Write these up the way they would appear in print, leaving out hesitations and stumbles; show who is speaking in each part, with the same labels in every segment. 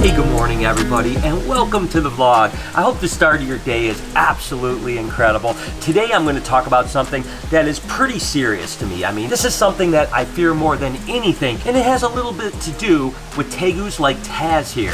Speaker 1: Hey, good morning everybody, and welcome to the vlog. I hope the start of your day is absolutely incredible. Today I'm going to talk about something that is pretty serious to me. I mean, this is something that I fear more than anything, and it has a little bit to do with tegus like Taz here.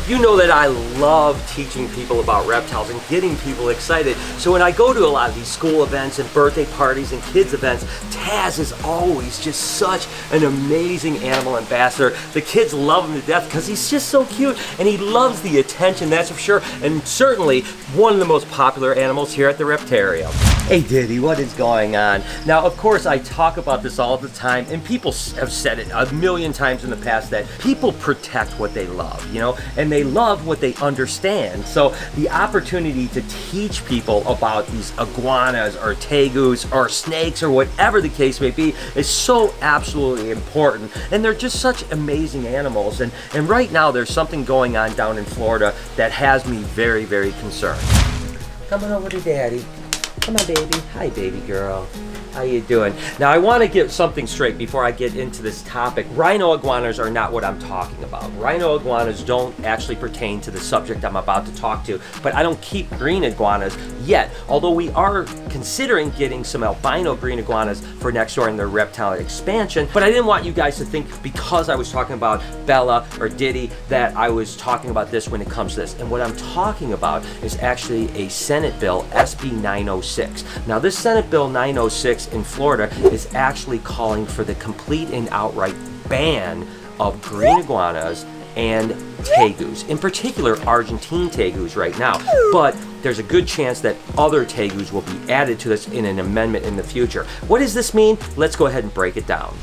Speaker 1: You know that I love teaching people about reptiles and getting people excited. So when I go to a lot of these school events and birthday parties and kids events, Taz is always just such an amazing animal ambassador. The kids love him to death because he's just so cute and he loves the attention, that's for sure. And certainly one of the most popular animals here at the Reptarium. Hey Diddy, what is going on? Now, of course, I talk about this all the time, and people have said it a million times in the past that people protect what they love, you know, and they love what they understand. So the opportunity to teach people about these iguanas or tegus or snakes or whatever the case may be is so absolutely important. And they're just such amazing animals. And right now there's something going on down in Florida that has me very, very concerned. Come on over to Daddy. Come on, baby. Hi, baby girl. How you doing? Now, I want to get something straight before I get into this topic. Rhino iguanas are not what I'm talking about. Rhino iguanas don't actually pertain to the subject I'm about to talk to, but I don't keep green iguanas yet, although we are considering getting some albino green iguanas for next door in the reptile expansion. But I didn't want you guys to think because I was talking about Bella or Diddy that I was talking about this when it comes to this. And what I'm talking about is actually a Senate bill, SB 906. Now, this Senate bill 906 in Florida is actually calling for the complete and outright ban of green iguanas and tegus, in particular Argentine tegus right now, but there's a good chance that other tegus will be added to this in an amendment in the future. What does this mean? Let's go ahead and break it down.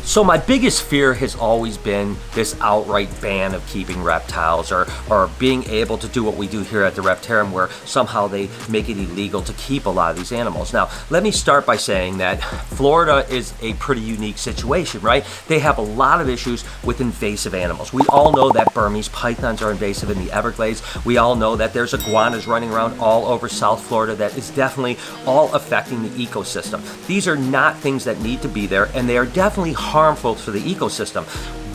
Speaker 1: So my biggest fear has always been this outright ban of keeping reptiles or being able to do what we do here at the Reptarium where somehow they make it illegal to keep a lot of these animals. Now, let me start by saying that Florida is a pretty unique situation, right? They have a lot of issues with invasive animals. We all know that Burmese pythons are invasive in the Everglades. We all know that there's iguanas running around all over South Florida that is definitely all affecting the ecosystem. These are not things that need to be there, and they are definitely harmful to the ecosystem.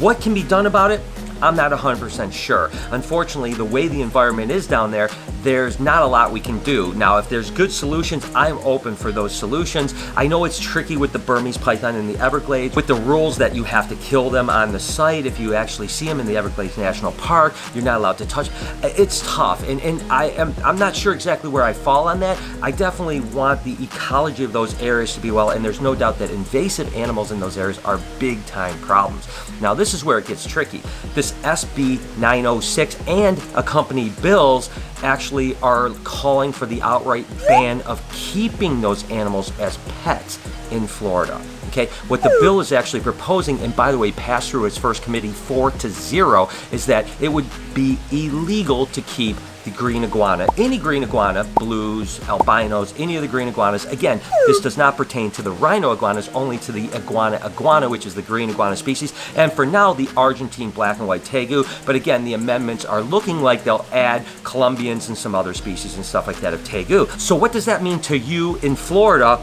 Speaker 1: What can be done about it? I'm not 100% sure. Unfortunately, the way the environment is down there, there's not a lot we can do. Now, if there's good solutions, I'm open for those solutions. I know it's tricky with the Burmese python in the Everglades, with the rules that you have to kill them on the site. If you actually see them in the Everglades National Park, you're not allowed to touch. It's tough, and I'm not sure exactly where I fall on that. I definitely want the ecology of those areas to be well, and there's no doubt that invasive animals in those areas are big time problems. Now, this is where it gets tricky. This SB 906 and accompanied bills actually are calling for the outright ban of keeping those animals as pets in Florida. Okay, what the bill is actually proposing, and by the way, passed through its first committee 4-0, is that it would be illegal to keep the green iguana, any green iguana, blues, albinos, any of the green iguanas. Again, this does not pertain to the rhino iguanas, only to the iguana, which is the green iguana species, and for now, the Argentine black and white tegu. But again, the amendments are looking like they'll add Columbians and some other species and stuff like that of tegu. So what does that mean to you in Florida?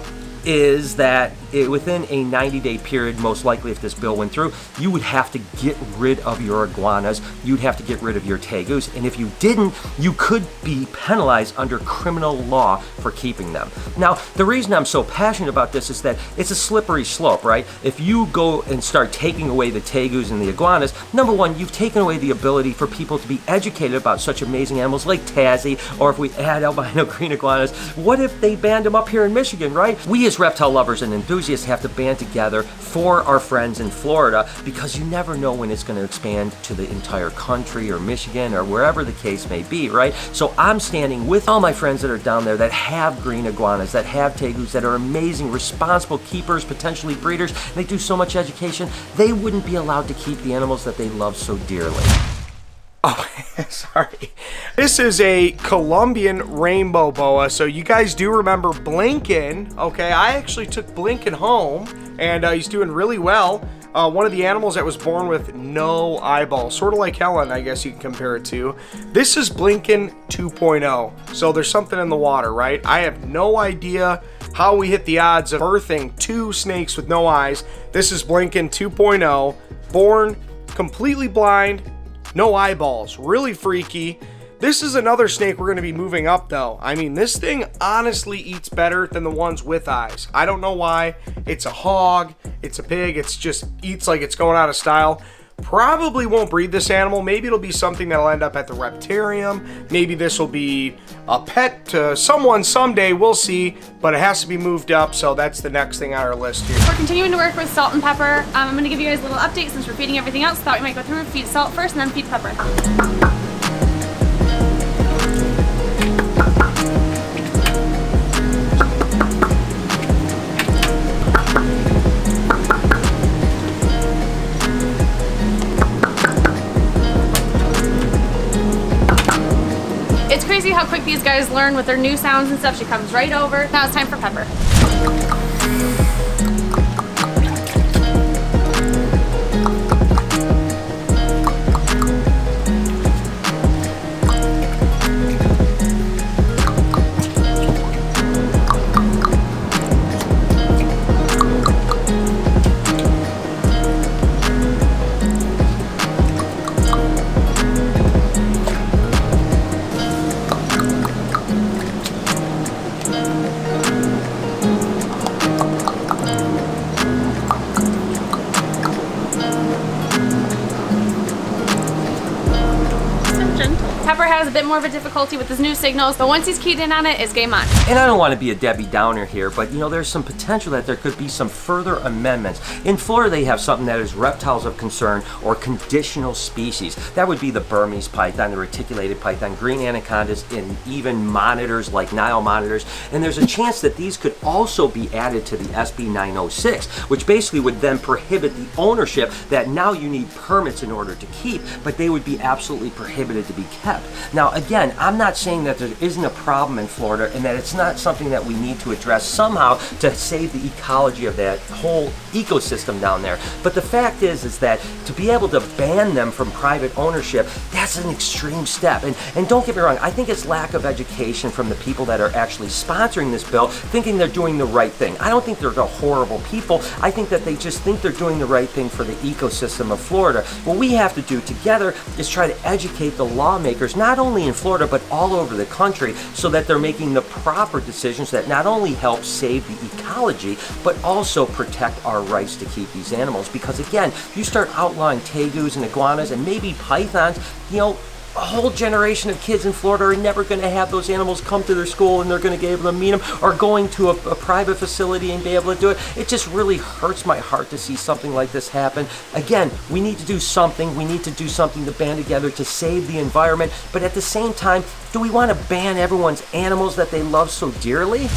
Speaker 1: Is that within a 90-day period, most likely if this bill went through, you would have to get rid of your iguanas, you'd have to get rid of your tegus, and if you didn't, you could be penalized under criminal law for keeping them. Now, the reason I'm so passionate about this is that it's a slippery slope, right? If you go and start taking away the tegus and the iguanas, number one, you've taken away the ability for people to be educated about such amazing animals like Tazzy, or if we add albino green iguanas, what if they banned them up here in Michigan, right? We as reptile lovers and enthusiasts have to band together for our friends in Florida, because you never know when it's going to expand to the entire country or Michigan or wherever the case may be, right? So I'm standing with all my friends that are down there that have green iguanas, that have tegus, that are amazing, responsible keepers, potentially breeders, and they do so much education. They wouldn't be allowed to keep the animals that they love so dearly.
Speaker 2: Oh, sorry. This is a Columbian Rainbow Boa. So you guys do remember Blinken. Okay, I actually took Blinken home, and he's doing really well. One of the animals that was born with no eyeball, sort of like Helen, I guess you can compare it to. This is Blinken 2.0. So there's something in the water, right? I have no idea how we hit the odds of birthing two snakes with no eyes. This is Blinken 2.0, born completely blind, no eyeballs, really freaky. This is another snake we're going to be moving up though. I mean, this thing honestly eats better than the ones with eyes. I don't know why. It's a hog, it's a pig, it's just eats like it's going out of style. Probably won't breed this animal. Maybe it'll be something that'll end up at the reptarium. Maybe this will be a pet to someone someday, we'll see, but it has to be moved up, so that's the next thing on our list here.
Speaker 3: We're continuing to work with salt and pepper. I'm going to give you guys a little update since we're feeding everything else. Thought we might go through and feed salt first and then feed pepper. It's crazy how quick these guys learn with their new sounds and stuff. She comes right over. Now it's time for pepper. Pepper has a bit more of a difficulty with his new signals, but once he's keyed in on it, it's game on.
Speaker 1: And I don't want to be a Debbie Downer here, but you know, there's some potential that there could be some further amendments. In Florida, they have something that is reptiles of concern or conditional species. That would be the Burmese python, the reticulated python, green anacondas, and even monitors like Nile monitors. And there's a chance that these could also be added to the SB 906, which basically would then prohibit the ownership that now you need permits in order to keep, but they would be absolutely prohibited to be kept. Now, again, I'm not saying that there isn't a problem in Florida and that it's not something that we need to address somehow to save the ecology of that whole ecosystem down there. But the fact is that to be able to ban them from private ownership, that's an extreme step. And don't get me wrong, I think it's lack of education from the people that are actually sponsoring this bill, thinking they're doing the right thing. I don't think they're the horrible people. I think that they just think they're doing the right thing for the ecosystem of Florida. What we have to do together is try to educate the lawmakers, not only in Florida, but all over the country, so that they're making the proper decisions that not only help save the ecology, but also protect our rights to keep these animals. Because again, you start outlawing tegus and iguanas and maybe pythons, you know, a whole generation of kids in Florida are never going to have those animals come to their school and they're going to be able to meet them, or going to a private facility and be able to do it. It just really hurts my heart to see something like this happen. Again, we need to do something. We need to do something to band together to save the environment. But at the same time, do we want to ban everyone's animals that they love so dearly?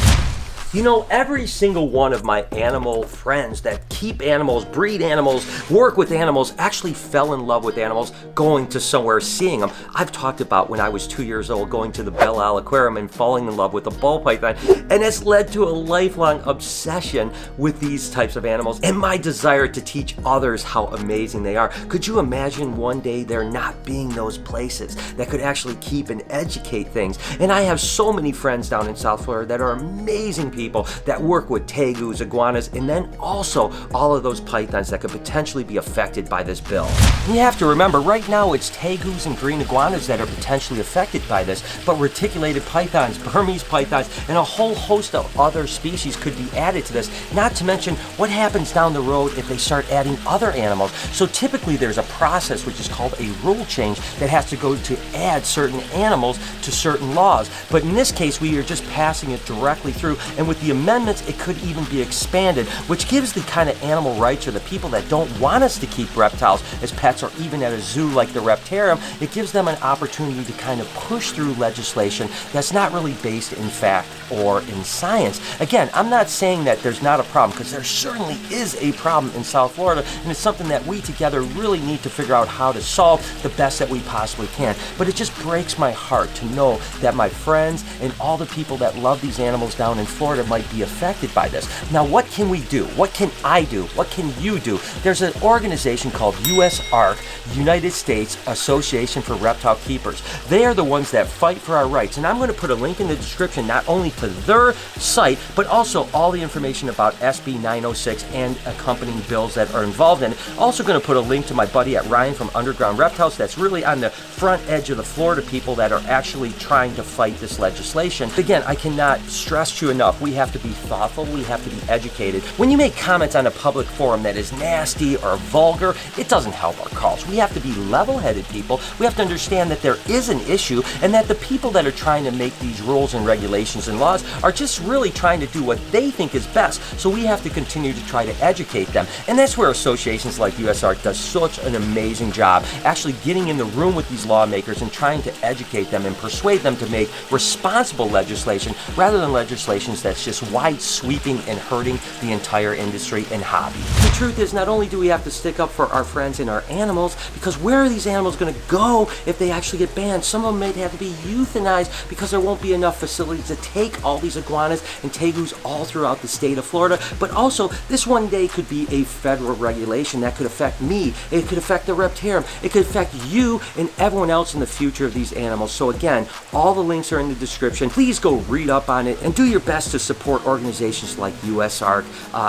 Speaker 1: You know, every single one of my animal friends that keep animals, breed animals, work with animals, actually fell in love with animals going to somewhere, seeing them. I've talked about when I was 2 years old going to the Belle Isle Aquarium and falling in love with a ball python, and it's led to a lifelong obsession with these types of animals and my desire to teach others how amazing they are. Could you imagine one day there not being those places that could actually keep and educate things? And I have so many friends down in South Florida that are amazing people that work with tegus, iguanas, and then also all of those pythons that could potentially be affected by this bill. And you have to remember, right now it's tegus and green iguanas that are potentially affected by this, but reticulated pythons, Burmese pythons, and a whole host of other species could be added to this, not to mention what happens down the road if they start adding other animals. So typically there's a process which is called a rule change that has to go to add certain animals to certain laws. But in this case, we are just passing it directly through, and with the amendments, it could even be expanded, which gives the kind of animal rights, or the people that don't want us to keep reptiles as pets or even at a zoo like the reptarium, it gives them an opportunity to kind of push through legislation that's not really based in fact or in science. Again, I'm not saying that there's not a problem, because there certainly is a problem in South Florida, and it's something that we together really need to figure out how to solve the best that we possibly can. But it just breaks my heart to know that my friends and all the people that love these animals down in Florida Florida might be affected by this. Now, what can we do? What can I do? What can you do? There's an organization called USARK, United States Association for Reptile Keepers. They are the ones that fight for our rights, and I'm going to put a link in the description not only to their site, but also all the information about SB 906 and accompanying bills that are involved in it. Also going to put a link to my buddy at Ryan from Underground Reptiles that's really on the front edge of the Florida people that are actually trying to fight this legislation. Again, I cannot stress to you enough, we have to be thoughtful, we have to be educated. When you make comments on a public forum that is nasty or vulgar, it doesn't help our cause. We have to be level-headed people. We have to understand that there is an issue and that the people that are trying to make these rules and regulations and laws are just really trying to do what they think is best. So we have to continue to try to educate them. And that's where associations like USARK does such an amazing job, actually getting in the room with these lawmakers and trying to educate them and persuade them to make responsible legislation rather than legislations that's just wide sweeping and hurting the entire industry and hobby. The truth is, not only do we have to stick up for our friends and our animals, because where are these animals going to go if they actually get banned? Some of them may have to be euthanized because there won't be enough facilities to take all these iguanas and tegus all throughout the state of Florida. But also, this one day could be a federal regulation that could affect me. It could affect the reptarium. It could affect you and everyone else in the future of these animals. So again, all the links are in the description. Please go read up on it and do your best to support organizations like USARK.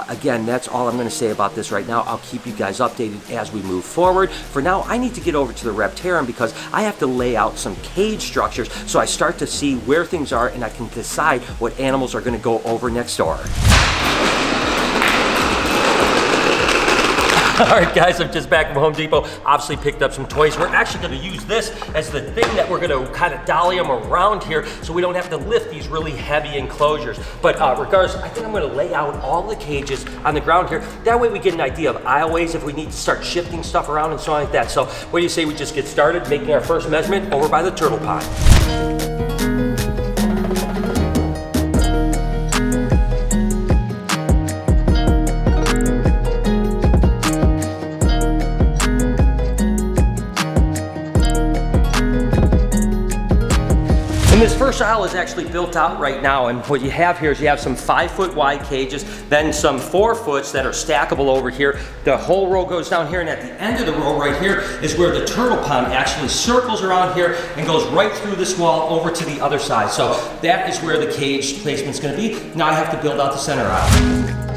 Speaker 1: Again, that's all I'm going to say about this right now. I'll keep you guys updated as we move forward. For now, I need to get over to the reptarium because I have to lay out some cage structures so I start to see where things are and I can decide what animals are going to go over next door. Alright guys, I'm just back from Home Depot. Obviously picked up some toys. We're actually going to use this as the thing that we're going to kind of dolly them around here so we don't have to lift these really heavy enclosures. But regardless, I think I'm going to lay out all the cages on the ground here. That way we get an idea of aisleways if we need to start shifting stuff around and so on like that. So what do you say we just get started making our first measurement over by the turtle pond? This first aisle is actually built out right now, and what you have here is you have some 5-foot wide cages, then some 4-foots that are stackable over here. The whole row goes down here, and at the end of the row right here is where the turtle pond actually circles around here and goes right through this wall over to the other side. So that is where the cage placement is going to be. Now I have to build out the center aisle.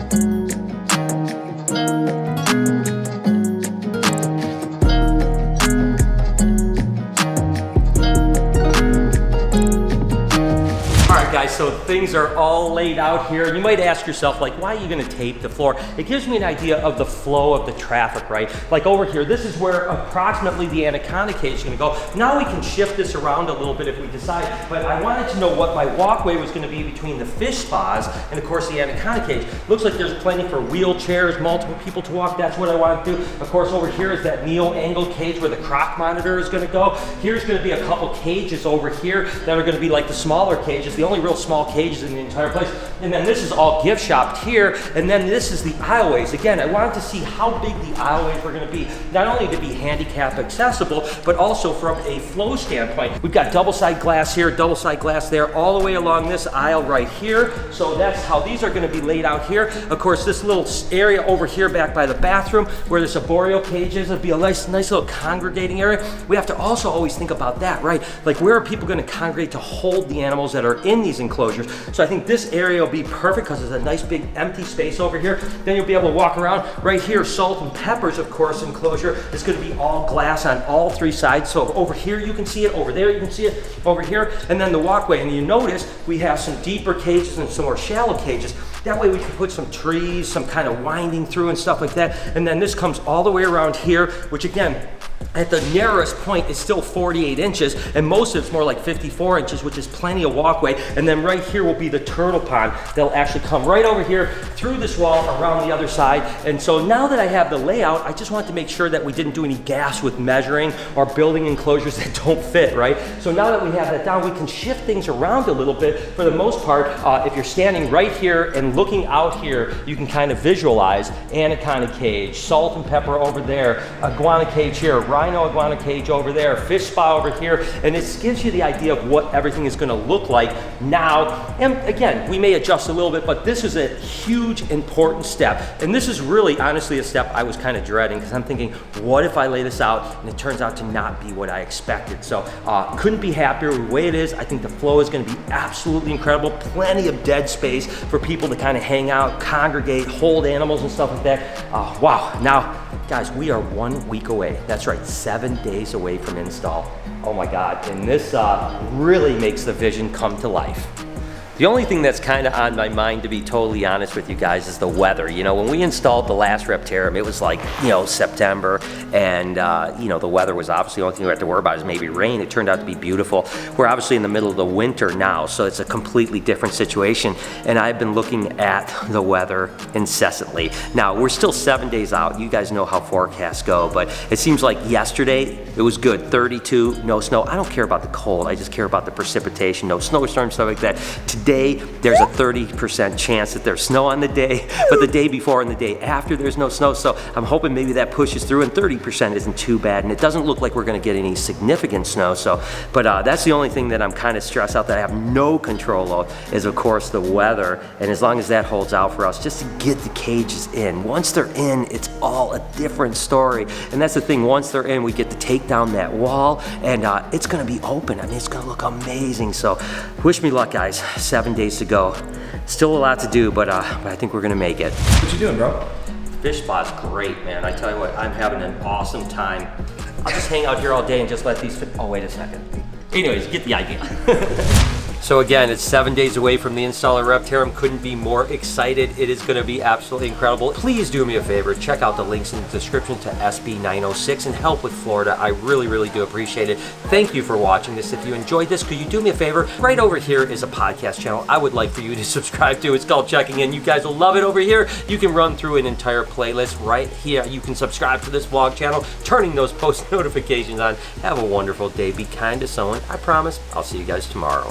Speaker 1: Guys, so things are all laid out here. You might ask yourself, like, why are you going to tape the floor? It gives me an idea of the flow of the traffic, right? Like over here, this is where approximately the anaconda cage is going to go. Now we can shift this around a little bit if we decide, but I wanted to know what my walkway was going to be between the fish spas and, of course, the anaconda cage. Looks like there's plenty for wheelchairs, multiple people to walk. That's what I want to do. Of course, over here is that neo-angle cage where the croc monitor is going to go. Here's going to be a couple cages over here that are going to be like the smaller cages. The only real small cages in the entire place. And then this is all gift shopped here. And then this is the aisleways. Again, I wanted to see how big the aisleways were going to be. Not only to be handicap accessible, but also from a flow standpoint. We've got double side glass here, double side glass there, all the way along this aisle right here. So that's how these are going to be laid out here. Of course, this little area over here back by the bathroom where the arboreal cage is, it'll be a nice little congregating area. We have to also always think about that, right? Like, where are people going to congregate to hold the animals that are in these enclosures? So I think this area will be perfect because there's a nice big empty space over here. Then you'll be able to walk around. Right here, salt and peppers, of course, enclosure is going to be all glass on all 3 sides. So over here you can see it, over there you can see it, over here, and then the walkway. And you notice we have some deeper cages and some more shallow cages. That way we can put some trees, some kind of winding through and stuff like that. And then this comes all the way around here, which again, at the narrowest point is still 48 inches, and most of it's more like 54 inches, which is plenty of walkway. And then right here will be the turtle pond. They'll actually come right over here through this wall around the other side. And so now that I have the layout, I just wanted to make sure that we didn't do any gas with measuring or building enclosures that don't fit, right? So now that we have that down, we can shift things around a little bit. For the most part, if you're standing right here and looking out here, you can kind of visualize anaconda cage, salt and pepper over there, iguana cage here, rhino iguana cage over there, fish spa over here, and this gives you the idea of what everything is gonna look like now. And again, we may adjust a little bit, but this is a huge, important step. And this is really, honestly, a step I was kind of dreading, because I'm thinking, what if I lay this out and it turns out to not be what I expected? So couldn't be happier with the way it is. I think the flow is gonna be absolutely incredible. Plenty of dead space for people to kind of hang out, congregate, hold animals and stuff like that. Wow, now, guys, we are 1 week away. That's right, 7 days away from install. Oh my God, and this really makes the vision come to life. The only thing that's kind of on my mind, to be totally honest with you guys, is the weather. You know, when we installed the last Reptarium, it was like, you know, September, and you know, the weather was obviously the only thing we had to worry about is maybe rain. It turned out to be beautiful. We're obviously in the middle of the winter now, so it's a completely different situation, and I've been looking at the weather incessantly. Now, we're still 7 days out. You guys know how forecasts go, but it seems like yesterday, it was good, 32, no snow. I don't care about the cold, I just care about the precipitation, no snowstorms, stuff like that. Today, there's a 30% chance that there's snow on the day, but the day before and the day after there's no snow, so I'm hoping maybe that pushes through, and 30% isn't too bad, and it doesn't look like we're gonna get any significant snow, so, but that's the only thing that I'm kind of stressed out that I have no control of, is of course the weather, and as long as that holds out for us, just to get the cages in. Once they're in, it's all a different story, and that's the thing, once they're in, we get to take down that wall, and it's gonna be open. I mean, it's gonna look amazing, so wish me luck, guys. 7 days to go. Still a lot to do, but I think we're gonna make it.
Speaker 2: What you doing, bro?
Speaker 1: Fish spot's great, man. I tell you what, I'm having an awesome time. I'll just hang out here all day and just let these oh, wait a second. Anyways, get the idea. So again, it's 7 days away from the install of Reptarium. Couldn't be more excited. It is gonna be absolutely incredible. Please do me a favor, check out the links in the description to SB 906 and help with Florida. I really, really do appreciate it. Thank you for watching this. If you enjoyed this, could you do me a favor? Right over here is a podcast channel I would like for you to subscribe to. It's called Checking In. You guys will love it over here. You can run through an entire playlist right here. You can subscribe to this vlog channel, turning those post notifications on. Have a wonderful day. Be kind to someone. I promise. I'll see you guys tomorrow.